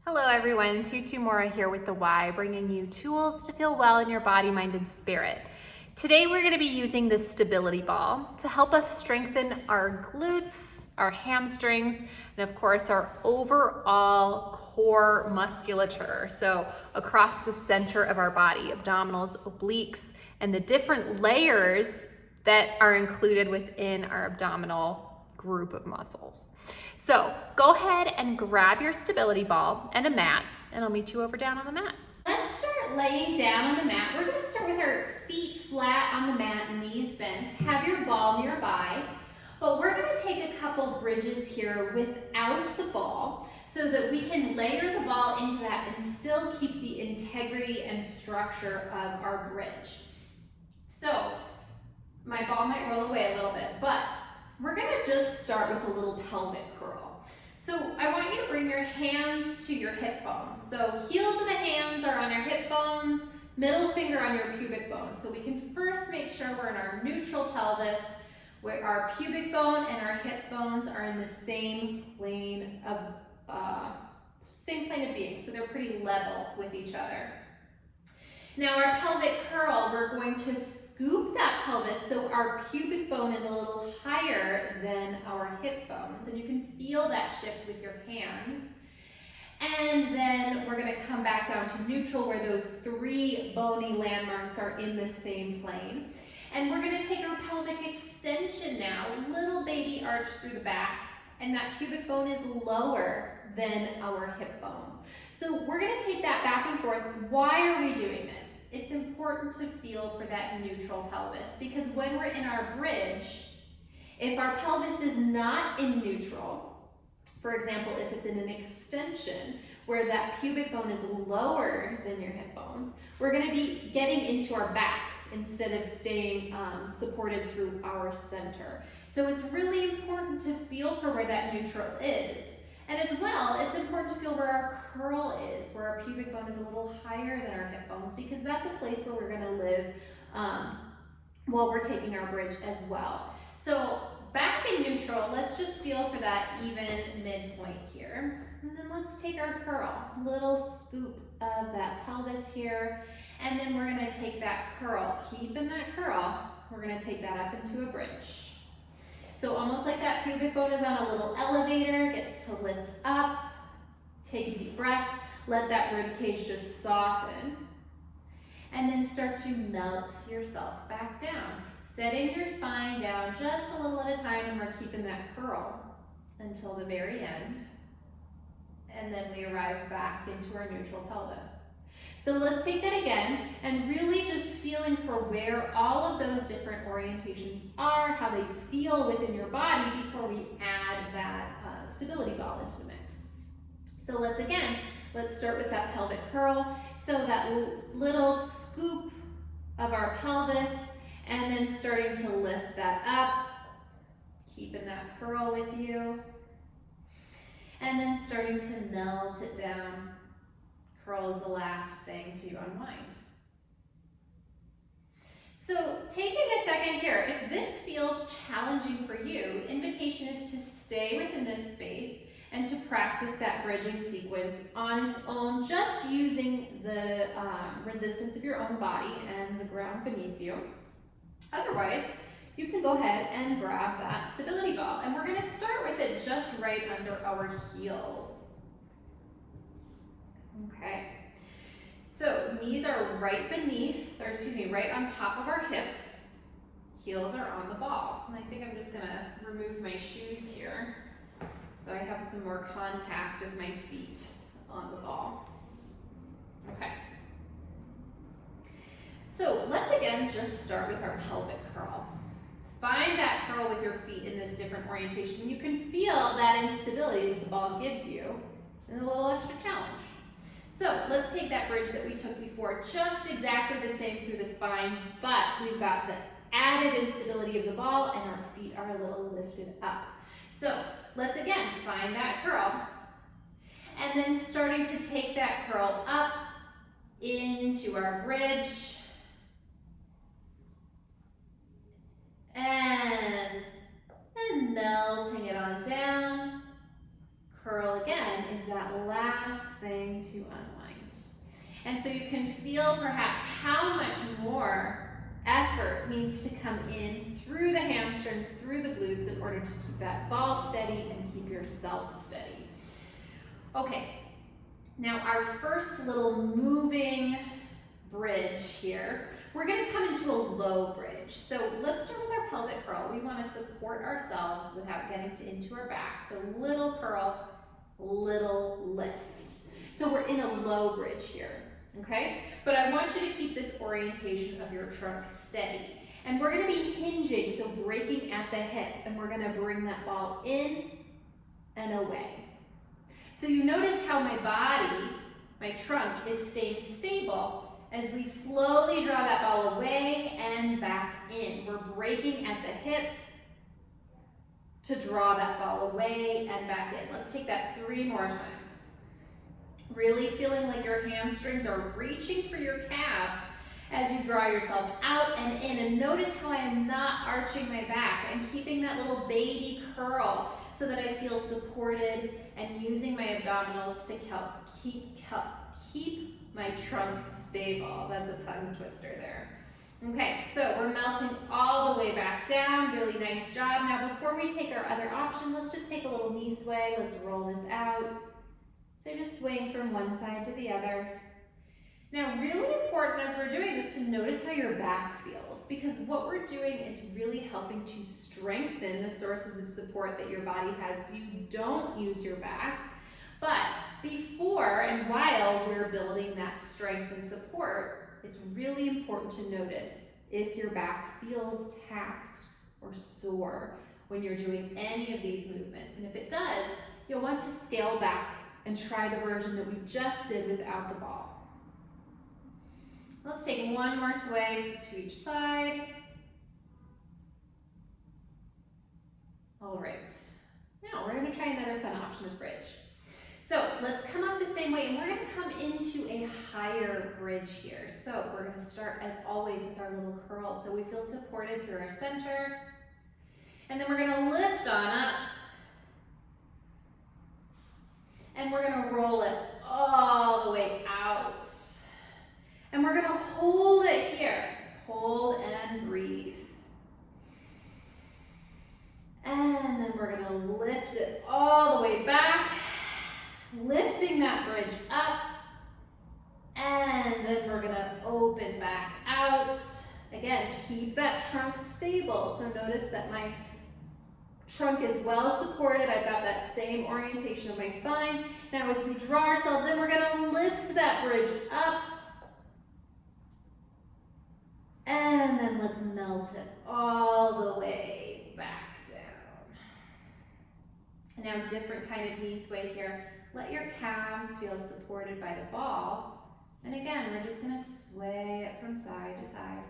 Hello everyone, Tutu Mora here with the Y, bringing you tools to feel well in your body, mind, and spirit. Today we're going to be using the stability ball to help us strengthen our glutes, our hamstrings, and of course our overall core musculature. So across the center of our body, abdominals, obliques, and the different layers that are included within our abdominal group of muscles. So go ahead and grab your stability ball and a mat, and I'll meet you over down on the mat. Let's start laying down on the mat. We're going to start with our feet flat on the mat, knees bent. Have your ball nearby, but we're going to take a couple bridges here without the ball so that we can layer the ball into that and still keep the integrity and structure of our bridge. So my ball might roll away a little bit, but we're going to just start with a little pelvic curl. So I want you to bring your hands to your hip bones. So heels of the hands are on your hip bones, middle finger on your pubic bone. So we can first make sure we're in our neutral pelvis, where our pubic bone and our hip bones are in the same plane of being. So they're pretty level with each other. Now our pelvic curl, we're going to scoop that pelvis so our pubic bone is a little higher than our hip bones, and you can feel that shift with your hands. And then we're going to come back down to neutral where those three bony landmarks are in the same plane. And we're going to take our pelvic extension now, little baby arch through the back, and that pubic bone is lower than our hip bones. So we're going to take that back and forth. Why are we doing this? It's important to feel for that neutral pelvis, because when we're in our bridge, if our pelvis is not in neutral, for example, if it's in an extension where that pubic bone is lower than your hip bones, we're going to be getting into our back instead of staying supported through our center. So it's really important to feel for where that neutral is. And as well, it's important to feel where our curl is, where our pubic bone is a little higher than our hip bones, because that's a place where we're going to live while we're taking our bridge as well. So back in neutral, let's just feel for that even midpoint here. And then let's take our curl, little scoop of that pelvis here. And then we're going to take that curl, keeping that curl, we're going to take that up into a bridge. So almost like that pubic bone is on a little elevator, gets to lift up, take a deep breath, let that rib cage just soften, and then start to melt yourself back down, setting your spine down just a little at a time, and we're keeping that curl until the very end, and then we arrive back into our neutral pelvis. So let's take that again and really just feeling for where all of those different orientations are, how they feel within your body before we add that stability ball into the mix. So let's start with that pelvic curl. So that little scoop of our pelvis, and then starting to lift that up, keeping that curl with you, and then starting to melt it down. Curl is the last thing to unwind. So taking a second here, if this feels challenging for you, the invitation is to stay within this space and to practice that bridging sequence on its own, just using the resistance of your own body and the ground beneath you. Otherwise, you can go ahead and grab that stability ball, and we're going to start with it just right under our heels. Okay, so knees are right on top of our hips. Heels are on the ball. And I think I'm just gonna remove my shoes here so I have some more contact of my feet on the ball. Okay. So let's again just start with our pelvic curl. Find that curl with your feet in this different orientation. You can feel that instability that the ball gives you and a little extra challenge. So let's take that bridge that we took before, just exactly the same through the spine, but we've got the added instability of the ball and our feet are a little lifted up. So let's again find that curl, and then starting to take that curl up into our bridge, and melting it on down. Curl again. again is that last thing to unwind. And so you can feel perhaps how much more effort needs to come in through the hamstrings, through the glutes in order to keep that ball steady and keep yourself steady. Okay, now our first little moving bridge here, we're going to come into a low bridge. So let's start with our pelvic curl. We want to support ourselves without getting into our back. So little curl, little lift. So we're in a low bridge here, okay? But I want you to keep this orientation of your trunk steady. And we're going to be hinging, so breaking at the hip, and we're going to bring that ball in and away. So you notice how my body, my trunk, is staying stable as we slowly draw that ball away and back in. We're breaking at the hip to draw that ball away and back in. Let's take that 3 more times. Really feeling like your hamstrings are reaching for your calves as you draw yourself out and in. And notice how I am not arching my back. I'm keeping that little baby curl so that I feel supported and using my abdominals to keep my trunk stable. That's a tongue twister there. Okay, so we're melting all the way back down. Really nice job. Now before we take our other option, let's just take a little knee sway. Let's roll this out. So just swaying from one side to the other. Now really important as we're doing this to notice how your back feels, because what we're doing is really helping to strengthen the sources of support that your body has so you don't use your back. But before and while we're building that strength and support, it's really important to notice if your back feels taxed or sore when you're doing any of these movements. And if it does, you'll want to scale back and try the version that we just did without the ball. Let's take one more sway to each side. All right, now we're going to try another fun option of bridge. So let's come up the same way, and we're going to come into a higher bridge here. So we're going to start, as always, with our little curl. So we feel supported through our center. And then we're going to lift on up. And we're going to roll it all the way out. And we're going to hold it here. Hold and breathe. And then we're going to lift it all the way back. Lifting that bridge up, and then we're going to open back out. Again, keep that trunk stable. So notice that my trunk is well supported. I've got that same orientation of my spine. Now as we draw ourselves in, we're going to lift that bridge up. And then let's melt it all the way back down. Now different kind of knee sway here. Let your calves feel supported by the ball. And again, we're just going to sway it from side to side.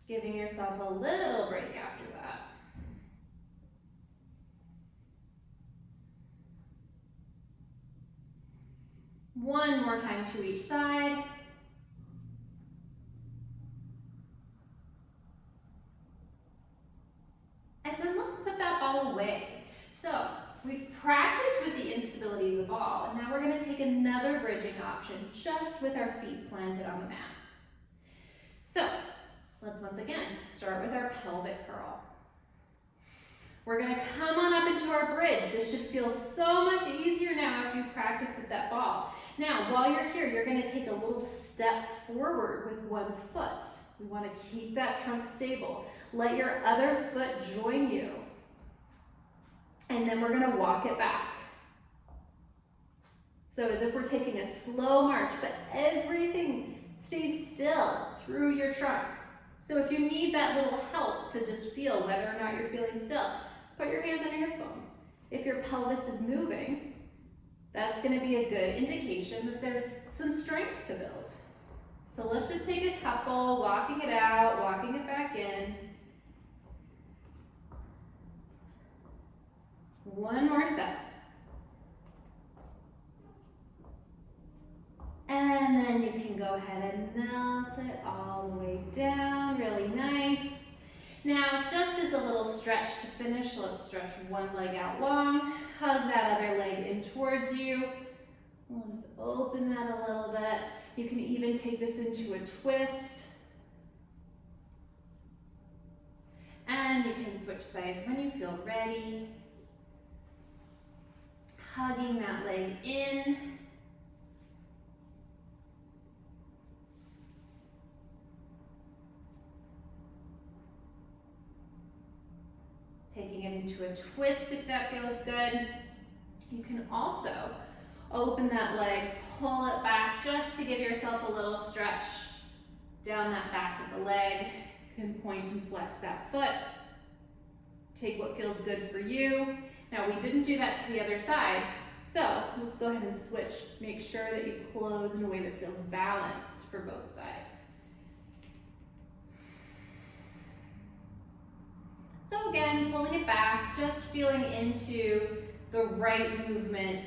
Giving yourself a little break after that. One more time to each side. And then let's put that ball away. So we've practiced with the instability of the ball, and now we're going to take another bridging option just with our feet planted on the mat. So let's once again start with our pelvic curl. We're going to come on up into our bridge. This should feel so much easier now after you practice with that ball. Now, while you're here, you're going to take a little step forward with one foot. We want to keep that trunk stable. Let your other foot join you. And then we're going to walk it back. So as if we're taking a slow march, but everything stays still through your trunk. So if you need that little help to just feel whether or not you're feeling still, put your hands on your hip bones. If your pelvis is moving, that's going to be a good indication that there's some strength to build. So let's just take a couple, walking it out, walking it back in. One more set. And then you can go ahead and melt it all the way down, really nice. Now, just as a little stretch to finish, let's stretch one leg out long, hug that other leg in towards you. We'll just open that a little bit. You can even take this into a twist. And you can switch sides when you feel ready. Hugging that leg in. Taking it into a twist if that feels good. You can also open that leg, pull it back just to give yourself a little stretch down that back of the leg. You can point and flex that foot. Take what feels good for you. Now we didn't do that to the other side, so let's go ahead and switch. Make sure that you close in a way that feels balanced for both sides. So again, pulling it back, just feeling into the right movement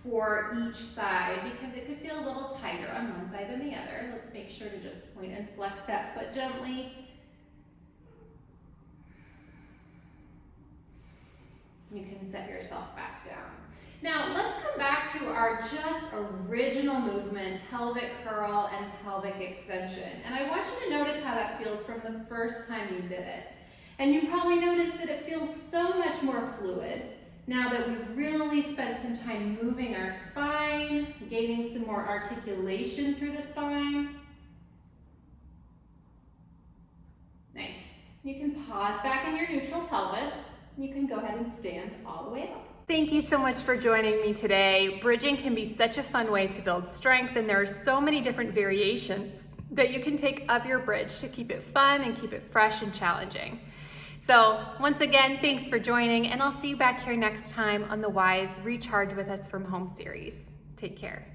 for each side because it could feel a little tighter on one side than the other. Let's make sure to just point and flex that foot gently. You can set yourself back down. Now let's come back to our just original movement, pelvic curl and pelvic extension. And I want you to notice how that feels from the first time you did it. And you probably noticed that it feels so much more fluid now that we've really spent some time moving our spine, gaining some more articulation through the spine. Nice. You can pause back in your neutral pelvis. You can go ahead and stand all the way up. Thank you so much for joining me today. Bridging can be such a fun way to build strength, and there are so many different variations that you can take of your bridge to keep it fun and keep it fresh and challenging. So once again, thanks for joining, and I'll see you back here next time on the Wise Recharge with Us from Home series. Take care.